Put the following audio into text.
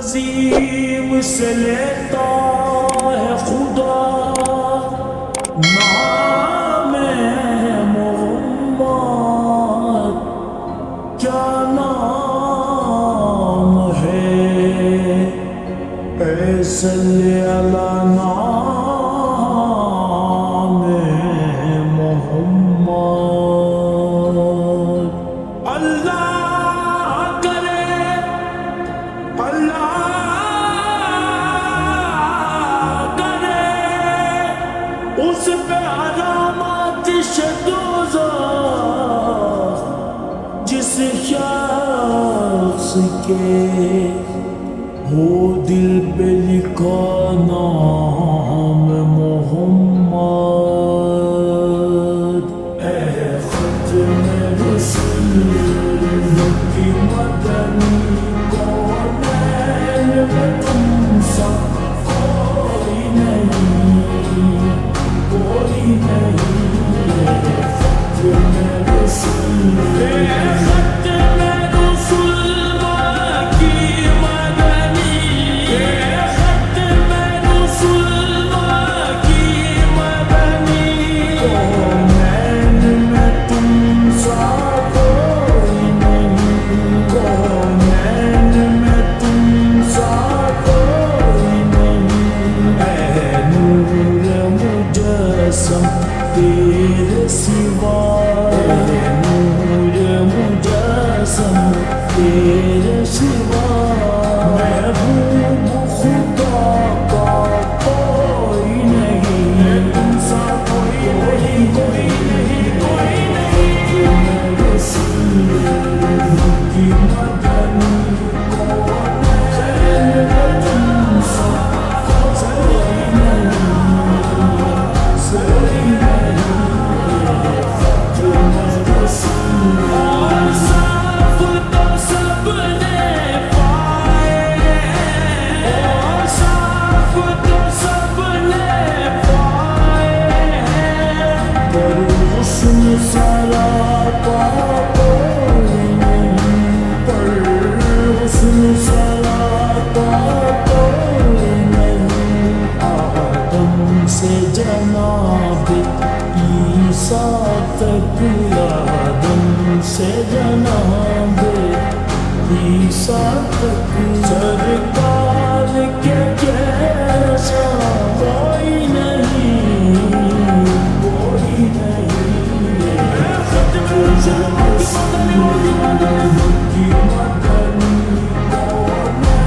عظیم سے لیتا ہے خدا نام محمد، کیا نام ہے اے صلی علی نام محمد۔ اللہ کرے اس پہ علامات دوزخ جس شخص کے ہو دل پہ لکھا نام محمد۔ اے ختم رسول کی مدنی کونین میں تم سب کوئی نہیں، کوئی نہیں۔ ختم رسول ختم رسول کی مدنی، ختم رسول کی مدنی کونین میں تم سا کوئی نہیں، کونین میں تم سا کوئی نہیں۔ اے نور مجسم تیرے سوا، اے نور مجسم تیرے سوا محبوب خدا کا کوئی نہیں، تم سا کوئی نہیں، کوئی نہیں، کوئی نہیں۔ رسول کی مدنی کونین میں تم سا کوئی نہیں، اور صاف تو سب نے پائے، اور صاف تو سب نے پائے، پر حسن سراپا کوئی نہیں، پر حسن سراپا کوئی نہیں۔ آدم سے جناب عیسیٰ تک، آدم سے جناب عیسیٰ تک سرکار کے جیسا کوئی نہیں، کوئی نہیں۔ ختم رسول کی مدنی کونین